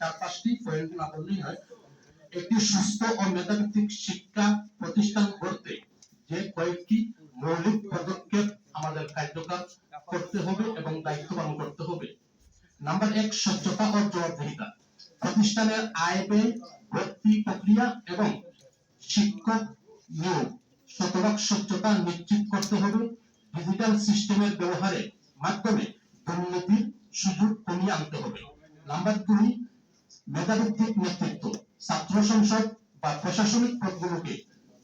চার পাঁচটি পয়েন্ট না বললেই হয়। একটি সুস্থ ও মেধাভিত্তিক শিক্ষা প্রতিষ্ঠান গড়তে যে কয়েকটি মৌলিক পদক্ষেপ আমাদের কার্যকর করতে হবে এবং দায়িত্ব পালন করতে হবে। নাম্বার 1, স্বচ্ছতা ও জবাবদিহিতা। প্রতিষ্ঠানের আয় ব্যয়, ভর্তি প্রক্রিয়া এবং শিক্ষক নিয়োগ শতভাগ স্বচ্ছতা নিশ্চিত করতে হবে। ডিজিটাল সিস্টেমের ব্যবহারের মাধ্যমে দুর্নীতির সুযোগ কমিয়ে আনতে হবে। নাম্বার 2, মেধাভিত্তিক নেতৃত্ব। ছাত্র সংসদ বা প্রশাসনিক পদগুলোকে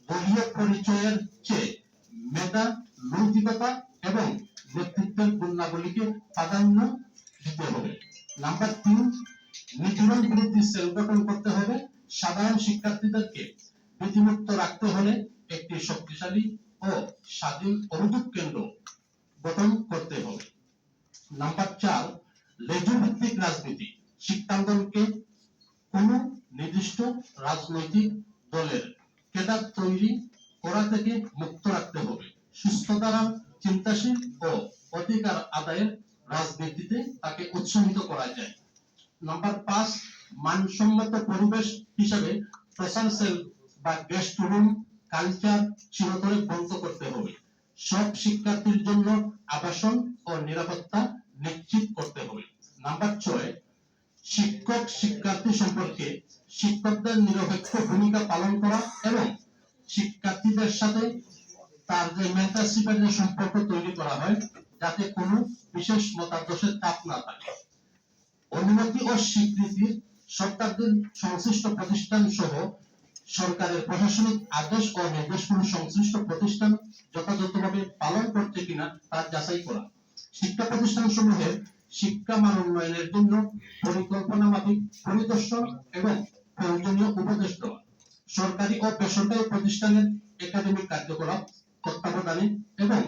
দলীয় পরিচয়ের চেয়ে মেধা, নৈতিকতা এবং নেতৃত্বের গুণাবলীকে প্রাধান্য দিতে হবে। নাম্বার 3, নিপীড়ন বিরোধী সেল গঠন করতে হবে। সাধারণ শিক্ষার্থীদেরকে ভীতিমুক্ত রাখতে হলে একটি শক্তিশালী ও স্বাধীন অভিযোগ কেন্দ্র গঠন করতে হবে। নাম্বার 4, লেজু ভিত্তিক রাজনীতি। শিক্ষাঙ্গনকে কোন নির্দিষ্ট রাজনৈতিক দলের কেডার তৈরি করা থেকে মুক্ত রাখতে হবে। সুস্থ ধারা, চিন্তাশীল ও অধিকার আদায়ের রাজনীতিতে তাকে উৎসাহিত করা যায়। নাম্বার 5, মানসম্মত পরিবেশ হিসাবে প্রচার সেল বা গেস্ট রুম কালচার চিরতরে বন্ধ করতে হবে। সব শিক্ষার্থীর জন্য আবাসন ও নিরাপত্তা নিশ্চিত করতে হবে। নাম্বার 6, শিক্ষক শিক্ষার্থী সম্পর্কে শিক্ষকদের নিরপেক্ষ ভূমিকা পালন করা এবং শিক্ষার্থীদের সাথে তার যে মেন্টরশিপের যে সম্পর্ক তৈরি করা হয় যাতে কোনো বিশেষ মতাদর্শের চাপ না থাকে। অনুমতি ও স্বীকৃতির সরকারদের সংশ্লিষ্ট প্রতিষ্ঠান সহ সরকারের প্রশাসনিক আদেশ ও নির্দেশগুলো সংশ্লিষ্ট প্রতিষ্ঠান যথাযথভাবে পালন করছে কিনা তা যাচাই করা। শিক্ষা প্রতিষ্ঠানসমূহের শিক্ষা মান উন্নয়নের জন্য পরিকল্পনা মাফিক পরিদর্শন এবং প্রয়োজনীয় উপদেশ দেওয়া। সরকারি ও বেসরকারি প্রতিষ্ঠানের একাডেমিক কার্যকলাপ তত্ত্বাবধানে এবং